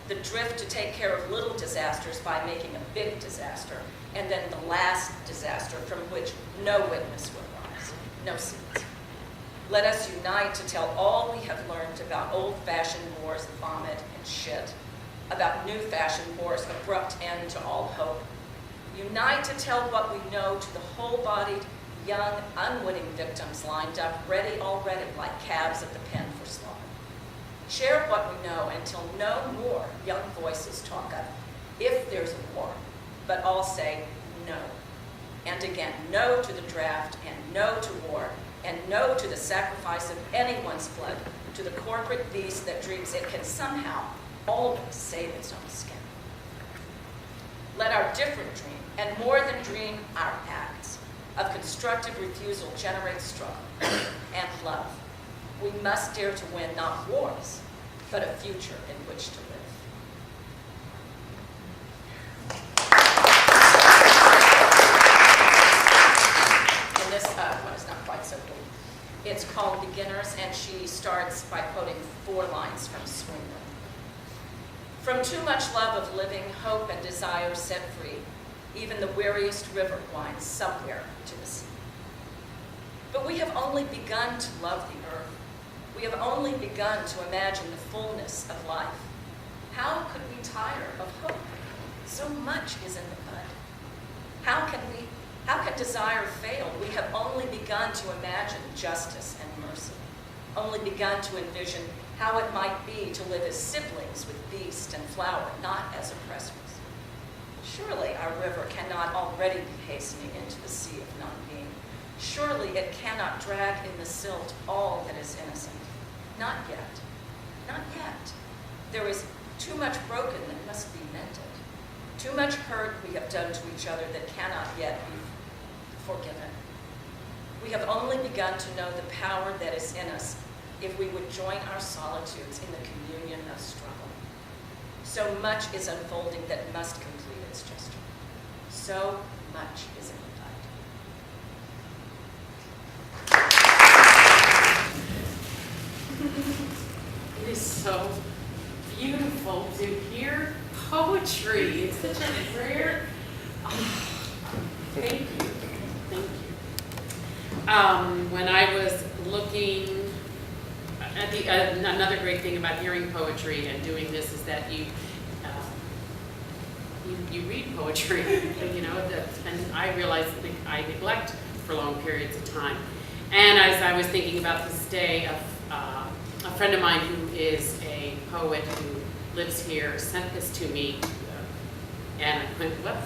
the drift to take care of little disasters by making a big disaster, and then the last disaster from which no witness will rise, no scenes. Let us unite to tell all we have learned about old-fashioned wars, vomit, and shit, about new-fashioned wars, abrupt end to all hope. Unite to tell what we know to the whole-bodied, young, unwitting victims lined up, ready already like calves at the pen for slaughter. Share what we know until no more young voices talk of if there's a war, but all say no. And again, no to the draft, and no to war, and no to the sacrifice of anyone's blood to the corporate beast that dreams it can somehow always save its own skin. Let our different dream, and more than dream, our acts of constructive refusal generate struggle and love. We must dare to win not wars, but a future in which to live. And this one is not quite so cool. It's called Beginners, and she starts by quoting 4 lines from Swingland. From too much love of living, hope and desire set free, even the weariest river winds somewhere to the sea. But we have only begun to love the earth. We have only begun to imagine the fullness of life. How could we tire of hope? So much is in the bud. How can desire fail? We have only begun to imagine justice and mercy, only begun to envision how it might be to live as siblings with beast and flower, not as oppressors. Surely our river cannot already be hastening into the sea of non-being. Surely it cannot drag in the silt all that is innocent. Not yet. Not yet. There is too much broken that must be mended. Too much hurt we have done to each other that cannot yet be forgiven. We have only begun to know the power that is in us if we would join our solitudes in the communion of struggle. So much is unfolding that must complete its gesture. So much is in the bud. It is so beautiful to hear poetry. It's such a rare. Oh, thank you. Thank you. When I was looking at another great thing about hearing poetry and doing this is that you read poetry, and I realize that I neglect for long periods of time. And as I was thinking about this day, a friend of mine who is a poet who lives here sent this to me, and I went, well,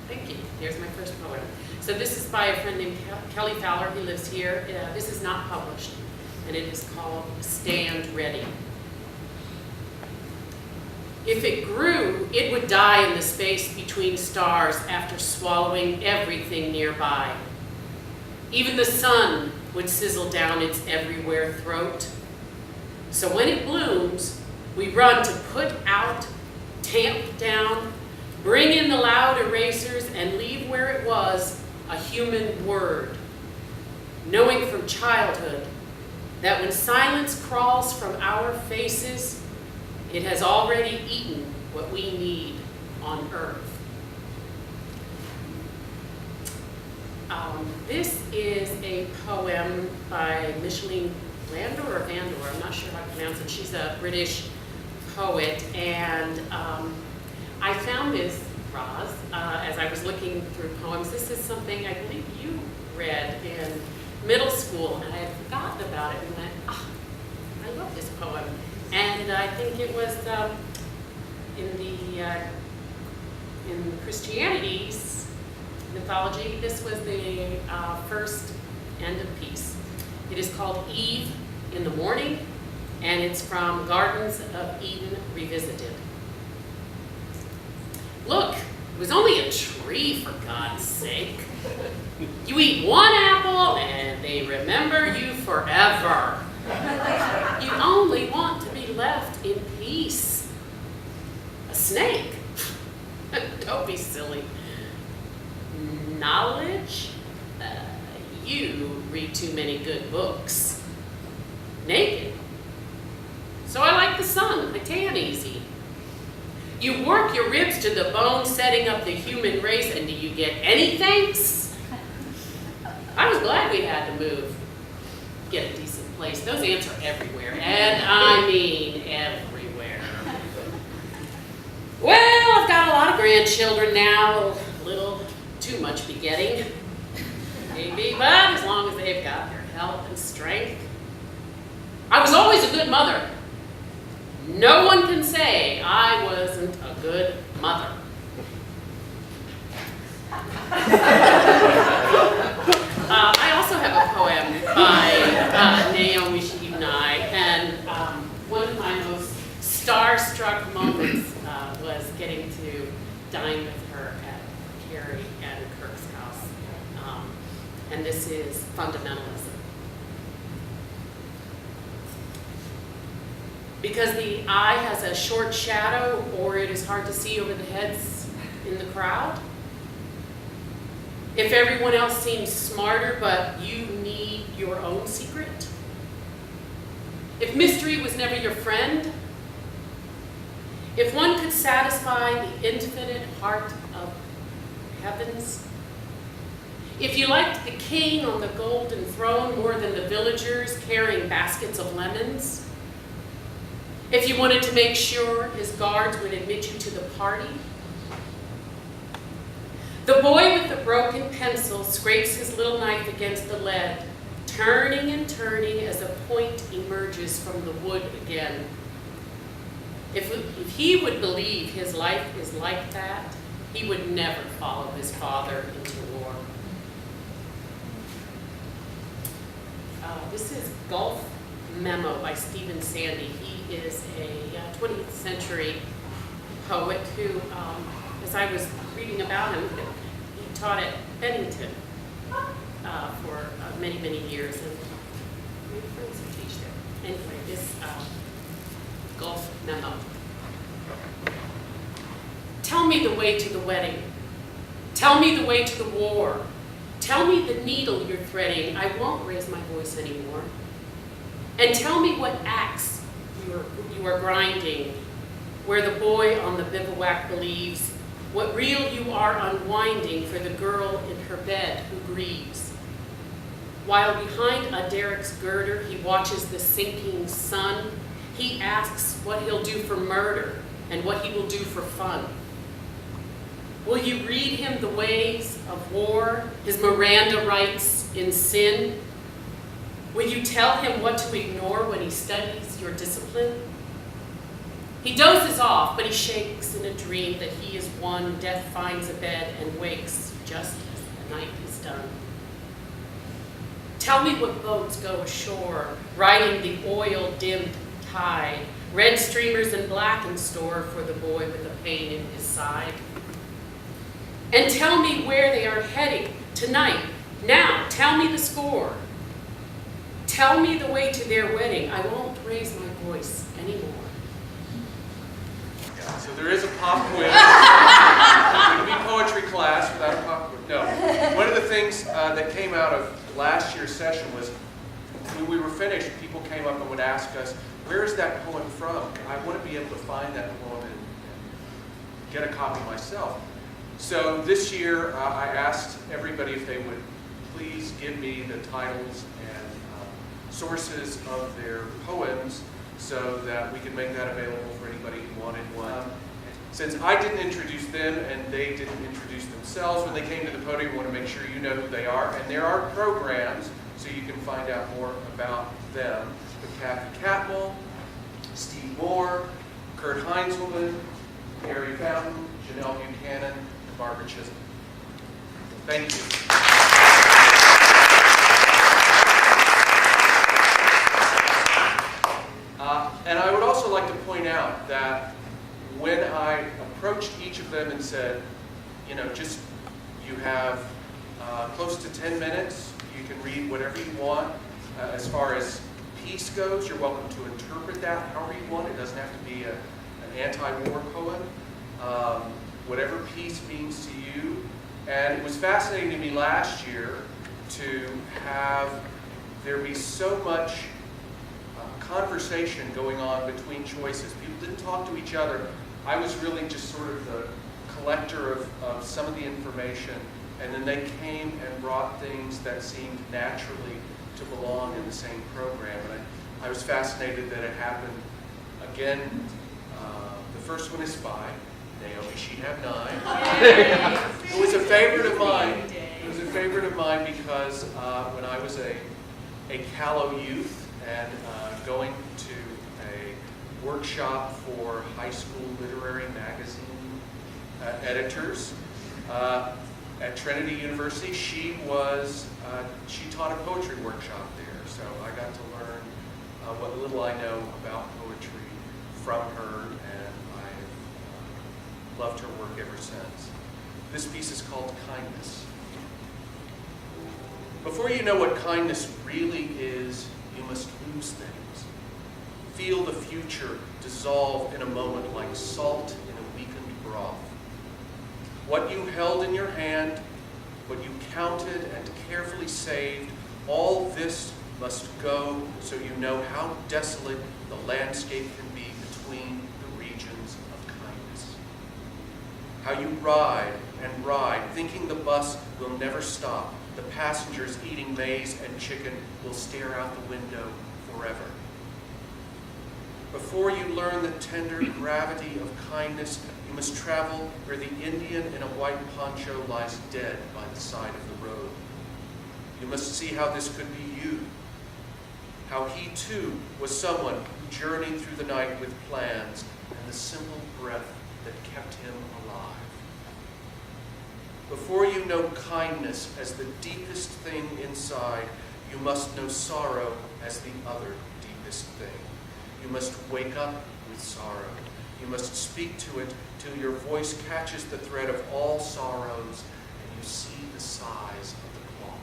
thank you. Here's my first poem. So this is by a friend named Kelly Fowler. He lives here. This is not published, and it is called Stand Ready. If it grew, it would die in the space between stars after swallowing everything nearby. Even the sun would sizzle down its everywhere throat. So when it blooms, we run to put out, tamp down, bring in the loud erasers, and leave where it was a human word. Knowing from childhood that when silence crawls from our faces, It has already eaten what we need on earth. This is a poem by Micheline Landor or Vandor, I'm not sure how to pronounce it. She's a British poet, and I found this, Roz, as I was looking through poems. This is something I believe you read in middle school, and I had forgotten about it, and went, I love this poem. And I think it was in Christianity's mythology, this was the first end of peace. It is called Eve in the Morning, and it's from Gardens of Eden Revisited. Look, it was only a tree, for God's sake. You eat one apple and they remember you forever. You only want to be left in peace. A snake? Don't be silly. Knowledge? You read too many good books. Naked? So I like the sun. I tan easy. You work your ribs to the bone, setting up the human race, and do you get any thanks? I was glad we had to move. Get a decent place. Those ants are everywhere, and I mean everywhere. Well, I've got a lot of grandchildren now, a little too much begetting. Maybe, but as long as they've got their health and strength. I was always a good mother. No one can say I wasn't a good mother. I also have a poem by Naomi Shihibnai, and one of my most starstruck moments was getting to dine with her at Carrie and Kirk's house. And this is fundamentalism. Because the eye has a short shadow, or it is hard to see over the heads in the crowd. If everyone else seems smarter, but you need your own secret. If mystery was never your friend. If one could satisfy the infinite heart of heavens. If you liked the king on the golden throne more than the villagers carrying baskets of lemons. If you wanted to make sure his guards would admit you to the party. The boy with the broken pencil scrapes his little knife against the lead, turning and turning as a point emerges from the wood again. If he would believe his life is like that, he would never follow his father into war. This is Gulf Memo by Stephen Sandy. He is a 20th century poet who, as I was reading about him, he taught at Bennington for many, many years. And my friends who teach there. Anyway, this Gulf Memo. Tell me the way to the wedding. Tell me the way to the war. Tell me the needle you're threading. I won't raise my voice anymore. And tell me what axe you are grinding, where the boy on the bivouac believes, what reel you are unwinding for the girl in her bed who grieves. While behind a derrick's girder he watches the sinking sun, he asks what he'll do for murder and what he will do for fun. Will you read him the ways of war, his Miranda rights in sin? Will you tell him what to ignore when he studies your discipline? He dozes off, but he shakes in a dream that he is one. Death finds a bed and wakes just as the night is done. Tell me what boats go ashore, riding the oil-dimmed tide, red streamers and black in store for the boy with a pain in his side. And tell me where they are heading tonight. Now, tell me the score. Tell me the way to their wedding. I won't raise my voice anymore. Yeah, so there is a pop quiz. It would be poetry class without a pop quiz. No. One of the things that came out of last year's session was when we were finished, people came up and would ask us, where is that poem from? I want to be able to find that poem and get a copy myself. So this year, I asked everybody if they would please give me the titles and sources of their poems so that we could make that available for anybody who wanted one. Since I didn't introduce them and they didn't introduce themselves when they came to the podium, I want to make sure you know who they are. And there are programs so you can find out more about them. With Kathy Catmull, Steve Moore, Kurt Heinzelman, Gary Fountain, Janelle Buchanan, and Barbara Chisholm. Thank you. And I would also like to point out that when I approached each of them and said, you know, just you have close to 10 minutes, you can read whatever you want. As far as piece goes, you're welcome to interpret that however you want. It doesn't have to be an anti-war poem. Whatever piece means to you. And it was fascinating to me last year to have there be so much conversation going on between choices. People didn't talk to each other. I was really just sort of the collector of some of the information, and then they came and brought things that seemed naturally to belong in the same program. And I was fascinated that it happened again. The first one is by Naomi She'd Have Nine. It was a favorite of mine. It was a favorite of mine because when I was a callow youth and going to a workshop for high school literary magazine editors at Trinity University, she taught a poetry workshop there. So I got to learn what little I know about poetry from her, and I've loved her work ever since. This piece is called Kindness. Before you know what kindness really is, you must lose things. Feel the future dissolve in a moment like salt in a weakened broth. What you held in your hand, what you counted and carefully saved, all this must go so you know how desolate the landscape can be between the regions of kindness. How you ride and ride, thinking the bus will never stop. The passengers eating maize and chicken will stare out the window forever. Before you learn the tender gravity of kindness, you must travel where the Indian in a white poncho lies dead by the side of the road. You must see how this could be you. How he too was someone who journeyed through the night with plans and the simple breath that kept him alive. Before you know kindness as the deepest thing inside, you must know sorrow as the other deepest thing. You must wake up with sorrow. You must speak to it till your voice catches the thread of all sorrows and you see the size of the cloth.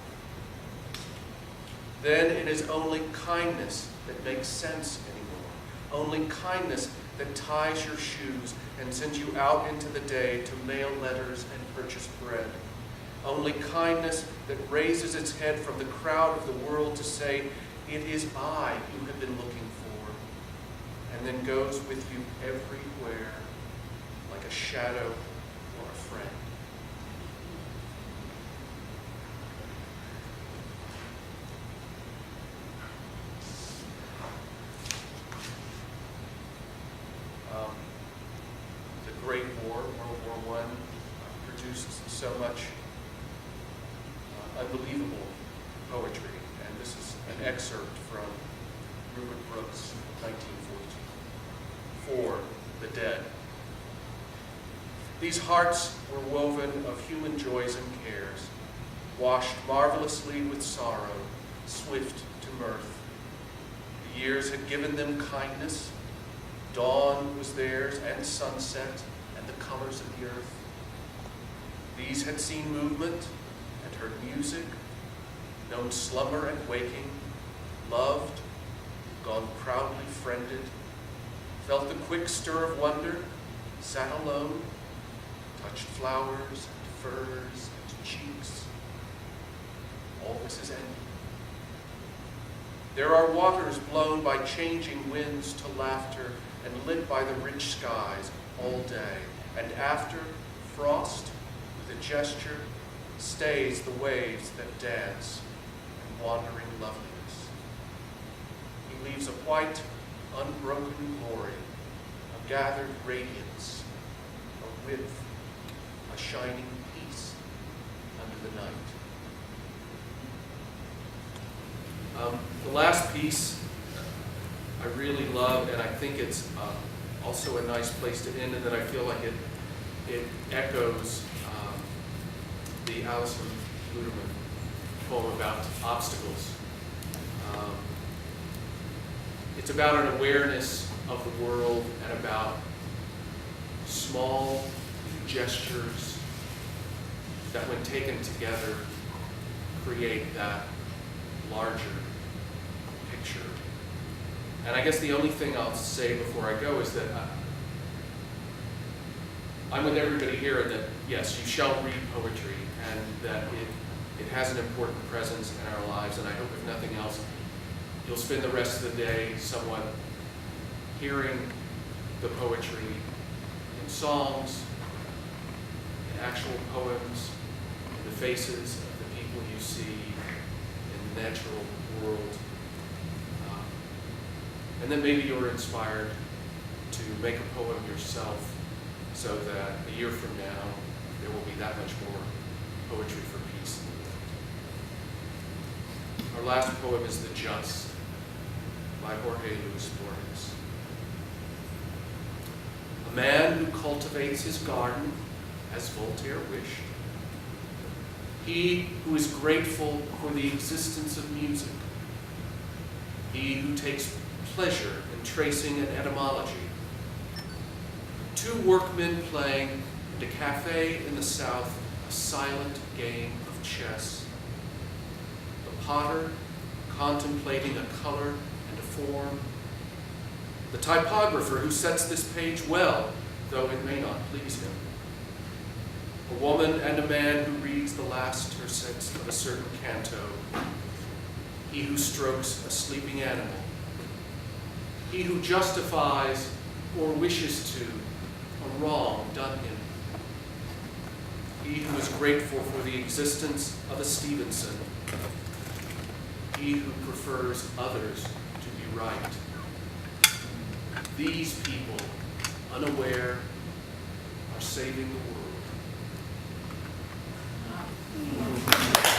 Then it is only kindness that makes sense anymore. Only kindness that ties your shoes and sends you out into the day to mail letters and purchase bread. Only kindness that raises its head from the crowd of the world to say, "It is I you have been looking for," and then goes with you everywhere like a shadow or a friend. The Great War, World War I, produced so much unbelievable poetry, and this is an excerpt from Rupert Brooke's 1942. For the Dead. These hearts were woven of human joys and cares, washed marvelously with sorrow, swift to mirth. The years had given them kindness. Dawn was theirs, and sunset, and the colors of the earth. These had seen movement and heard music, known slumber and waking, loved, gone proudly friended, felt the quick stir of wonder, sat alone, touched flowers and furs and cheeks. All this is ending. There are waters blown by changing winds to laughter and lit by the rich skies all day. And after, frost, with a gesture, stays the waves that dance in wandering loveliness. He leaves a white, unbroken glory, a gathered radiance, a width, a shining peace under the night. The last piece I really love, and I think it's also a nice place to end, and that I feel like it echoes the Alison Luderman poem about obstacles. It's about an awareness of the world and about small gestures that, when taken together, create that larger picture. And I guess the only thing I'll say before I go is that I'm with everybody here that, yes, you shall read poetry, and that it has an important presence in our lives, and I hope, if nothing else, you'll spend the rest of the day somewhat hearing the poetry in songs, in actual poems, in the faces of the people you see in the natural world. And then maybe you're inspired to make a poem yourself, so that a year from now there will be that much more poetry for peace in the world. Our last poem is The Just by Jorge Luis Borges. A man who cultivates his garden, as Voltaire wished. He who is grateful for the existence of music. He who takes pleasure in tracing an etymology. Two workmen playing at a cafe in the South a silent game of chess. The potter contemplating a color and a form. The typographer who sets this page well, though it may not please him. A woman and a man who reads the last tercets of a certain canto. He who strokes a sleeping animal. He who justifies or wishes to a wrong done him. He who is grateful for the existence of a Stevenson. He who prefers others to be right. These people, unaware, are saving the world.